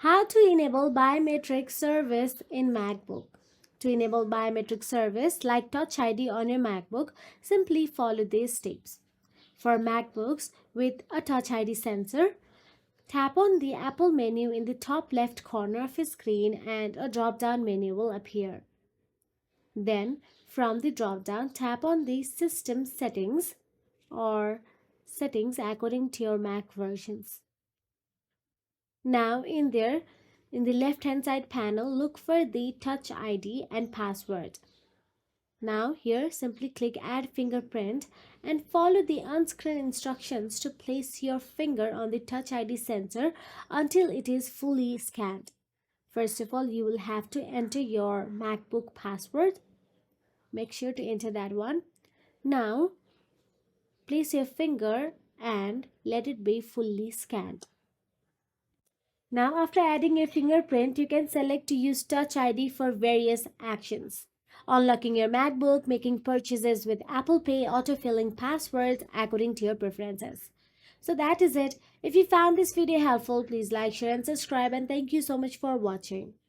How to enable biometric service in MacBook. To enable biometric service like Touch ID on your MacBook, simply follow these steps. For MacBooks with a Touch ID sensor, tap on the Apple menu in the top left corner of your screen and a drop-down menu will appear. Then, from the drop-down, tap on the System Settings or Settings according to your Mac versions. Now in there, in the left hand side panel, look for the Touch ID and password. Now here, simply click Add Fingerprint and follow the on-screen instructions to place your finger on the Touch ID sensor until it is fully scanned. First of all, you will have to enter your MacBook password. Make sure to enter that one. Now, place your finger and let it be fully scanned. Now after adding your fingerprint, you can select to use Touch ID for various actions. Unlocking your MacBook, making purchases with Apple Pay, autofilling passwords according to your preferences. So that is it. If you found this video helpful, please like, share and subscribe, and thank you so much for watching.